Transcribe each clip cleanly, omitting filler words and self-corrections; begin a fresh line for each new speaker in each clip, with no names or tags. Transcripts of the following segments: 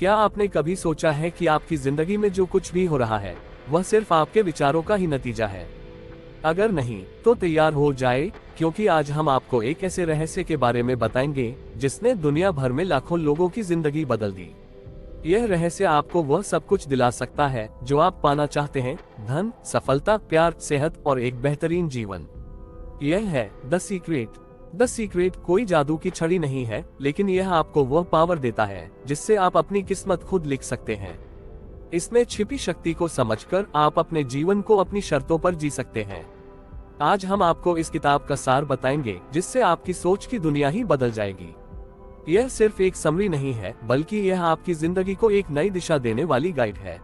क्या आपने कभी सोचा है कि आपकी जिंदगी में जो कुछ भी हो रहा है वह सिर्फ आपके विचारों का ही नतीजा है? अगर नहीं तो तैयार हो जाए, क्योंकि आज हम आपको एक ऐसे रहस्य के बारे में बताएंगे जिसने दुनिया भर में लाखों लोगों की जिंदगी बदल दी। यह रहस्य आपको वह सब कुछ दिला सकता है जो आप पाना चाहते हैं: धन, सफलता, प्यार, सेहत और एक बेहतरीन जीवन। यह है द सीक्रेट। द सीक्रेट कोई जादू की छड़ी नहीं है, लेकिन यह आपको वह पावर देता है जिससे आप अपनी किस्मत खुद लिख सकते हैं। इसमें छिपी शक्ति को समझकर आप अपने जीवन को अपनी शर्तों पर जी सकते हैं। आज हम आपको इस किताब का सार बताएंगे जिससे आपकी सोच की दुनिया ही बदल जाएगी। यह सिर्फ एक समरी नहीं है, बल्कि यह आपकी जिंदगी को एक नई दिशा देने वाली गाइड है।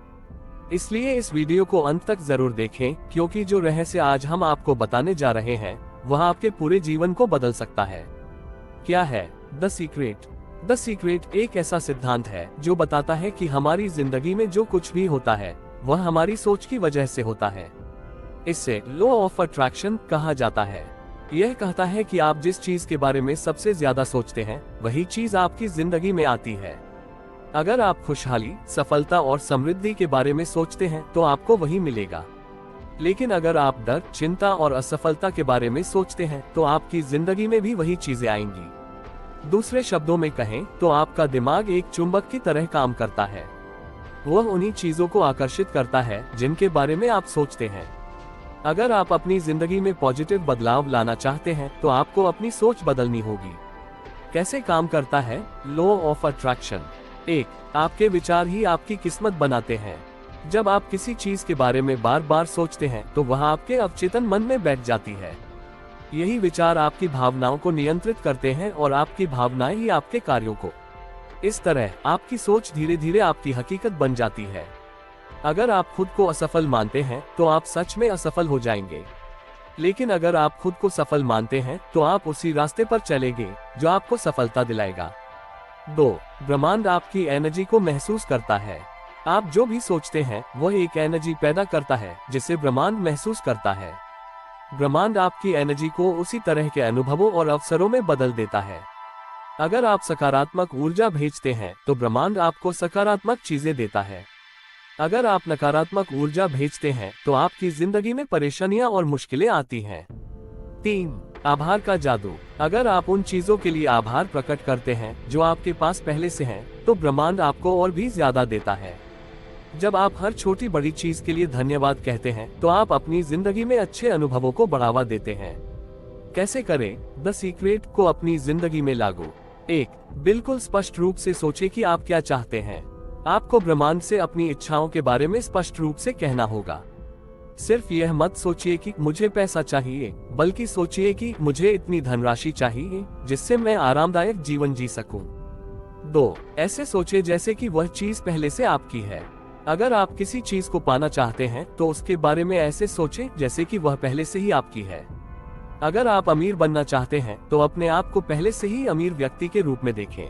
इसलिए इस वीडियो को अंत तक जरूर देखें, क्योंकि जो रहस्य आज हम आपको बताने जा रहे हैं वह आपके पूरे जीवन को बदल सकता है। क्या है द सीक्रेट? द सीक्रेट एक ऐसा सिद्धांत है जो बताता है कि हमारी जिंदगी में जो कुछ भी होता है वह हमारी सोच की वजह से होता है। इसे लॉ ऑफ अट्रैक्शन कहा जाता है। यह कहता है कि आप जिस चीज के बारे में सबसे ज्यादा सोचते हैं वही चीज आपकी जिंदगी में आती है। अगर आप खुशहाली, सफलता और समृद्धि के बारे में सोचते हैं तो आपको वही मिलेगा। लेकिन अगर आप डर, चिंता और असफलता के बारे में सोचते हैं तो आपकी जिंदगी में भी वही चीजें आएंगी। दूसरे शब्दों में कहें तो आपका दिमाग एक चुंबक की तरह काम करता है। वह उन्हीं चीजों को आकर्षित करता है जिनके बारे में आप सोचते हैं। अगर आप अपनी जिंदगी में पॉजिटिव बदलाव लाना चाहते हैं तो आपको अपनी सोच बदलनी होगी। कैसे काम करता है लॉ ऑफ अट्रैक्शन? 1. आपके विचार ही आपकी किस्मत बनाते हैं। जब आप किसी चीज के बारे में बार बार सोचते हैं तो वह आपके अवचेतन मन में बैठ जाती है। यही विचार आपकी भावनाओं को नियंत्रित करते हैं और आपकी भावनाएं ही आपके कार्यों को। इस तरह आपकी सोच धीरे धीरे आपकी हकीकत बन जाती है। अगर आप खुद को असफल मानते हैं तो आप सच में असफल हो जाएंगे। लेकिन अगर आप खुद को सफल मानते हैं तो आप उसी रास्ते पर चलेंगे जो आपको सफलता दिलाएगा। 2. ब्रह्मांड आपकी एनर्जी को महसूस करता है। आप जो भी सोचते हैं वह एक एनर्जी पैदा करता है जिसे ब्रह्मांड महसूस करता है। ब्रह्मांड आपकी एनर्जी को उसी तरह के अनुभवों और अवसरों में बदल देता है। अगर आप सकारात्मक ऊर्जा भेजते हैं तो ब्रह्मांड आपको सकारात्मक चीजें देता है। अगर आप नकारात्मक ऊर्जा भेजते हैं तो आपकी जिंदगी में परेशानियां और मुश्किलें आती हैं। 3. आभार का जादू। अगर आप उन चीजों के लिए आभार प्रकट करते हैं जो आपके पास पहले से हैं, तो ब्रह्मांड आपको और भी ज्यादा देता है। जब आप हर छोटी बड़ी चीज के लिए धन्यवाद कहते हैं तो आप अपनी जिंदगी में अच्छे अनुभवों को बढ़ावा देते हैं। कैसे करें द सीक्रेट को अपनी जिंदगी में लागू? 1. बिल्कुल स्पष्ट रूप से सोचें कि आप क्या चाहते हैं। आपको ब्रह्मांड से अपनी इच्छाओं के बारे में स्पष्ट रूप से कहना होगा। सिर्फ यह मत सोचिए कि मुझे पैसा चाहिए, बल्कि सोचिए कि मुझे इतनी धनराशि चाहिए जिससे मैं आरामदायक जीवन जी सकूं। 2. ऐसे सोचे जैसे कि वह चीज पहले से आपकी है। अगर आप किसी चीज को पाना चाहते हैं तो उसके बारे में ऐसे सोचें जैसे कि वह पहले से ही आपकी है। अगर आप अमीर बनना चाहते हैं तो अपने आप को पहले से ही अमीर व्यक्ति के रूप में देखें।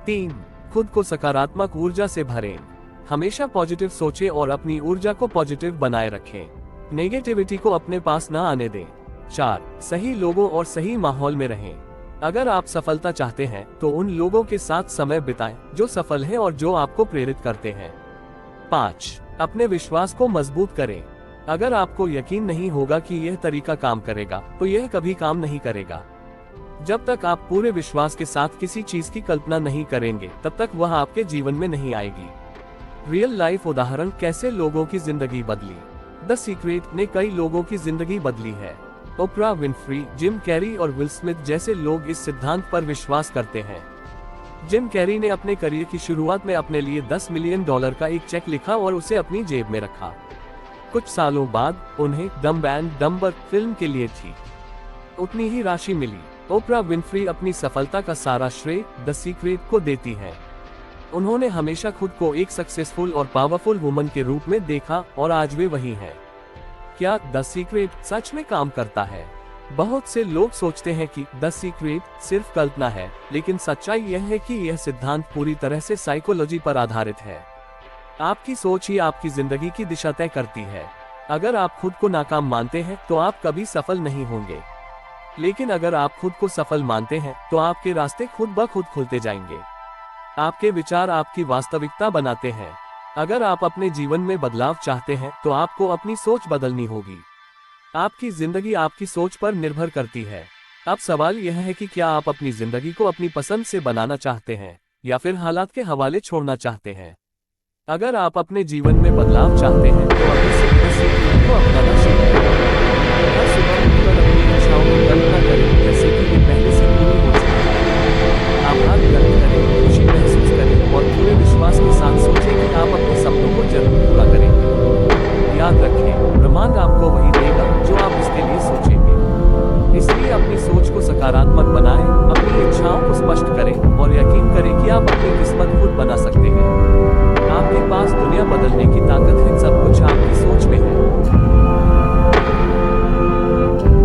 3. खुद को सकारात्मक ऊर्जा से भरें। हमेशा पॉजिटिव सोचें और अपनी ऊर्जा को पॉजिटिव बनाए रखें। नेगेटिविटी को अपने पास न आने दें। 4. सही लोगों और सही माहौल में रहें। अगर आप सफलता चाहते हैं तो उन लोगों के साथ समय बिताएं जो सफल हैं और जो आपको प्रेरित करते हैं। 5. अपने विश्वास को मजबूत करें। अगर आपको यकीन नहीं होगा कि यह तरीका काम करेगा तो यह कभी काम नहीं करेगा। जब तक आप पूरे विश्वास के साथ किसी चीज की कल्पना नहीं करेंगे तब तक वह आपके जीवन में नहीं आएगी। रियल लाइफ उदाहरण कैसे लोगों की जिंदगी बदली। द सीक्रेट ने कई लोगों की जिंदगी बदली है। ओपरा विनफ्री, जिम कैरी और विल स्मिथ जैसे लोग इस सिद्धांत पर विश्वास करते हैं। जिम कैरी ने अपने करियर की शुरुआत में अपने लिए $10 मिलियन का एक चेक लिखा और उसे अपनी जेब में रखा। कुछ सालों बाद उन्हें डम्ब एंड डम्बर फिल्म के लिए थी उतनी ही राशि मिली। ओपरा विनफ्री अपनी सफलता का सारा श्रेय द सीक्रेट को देती है। उन्होंने हमेशा खुद को एक सक्सेसफुल और पावरफुल वुमन के रूप में देखा और आज वे वही हैं। क्या द सीक्रेट सच में काम करता है? बहुत से लोग सोचते हैं कि द सीक्रेट सिर्फ कल्पना है, लेकिन सच्चाई यह है कि यह सिद्धांत पूरी तरह से साइकोलॉजी पर आधारित है। आपकी सोच ही आपकी जिंदगी की दिशा तय करती है। अगर आप खुद को नाकाम मानते हैं तो आप कभी सफल नहीं होंगे, लेकिन अगर आप खुद को सफल मानते हैं तो आपके रास्ते खुद ब खुद खुलते जाएंगे। आपके विचार आपकी वास्तविकता बनाते हैं। अगर आप अपने जीवन में बदलाव चाहते हैं तो आपको अपनी सोच बदलनी होगी। आपकी जिंदगी आपकी सोच पर निर्भर करती है। अब सवाल यह है कि क्या आप अपनी जिंदगी को अपनी पसंद से बनाना चाहते हैं या फिर हालात के हवाले छोड़ना चाहते हैं। अगर आप अपने जीवन में बदलाव चाहते हैं तो अभी से इस को अपनाना सीखें। हर सुबह उठकर अपनी इच्छाओं की कल्पना करें जैसे कि वे पहले से पूरी हो चुकी हैं। आभार व्यक्त करें, खुशी महसूस करें और पूरे विश्वास के साथ सोचें कि आप अपने सपनों को जरूर पूरा करेंगे। याद रखें, ब्रह्मांड आपको वही देगा जो आप इसके लिए सोचेंगे। इसलिए अपनी सोच को सकारात्मक बनाएं, अपनी इच्छाओं को स्पष्ट करें और यकीन करें कि आप अपनी किस्मत खुद बना सकते हैं। आपके पास दुनिया बदलने की ताकत है, सब कुछ आपकी सोच में है।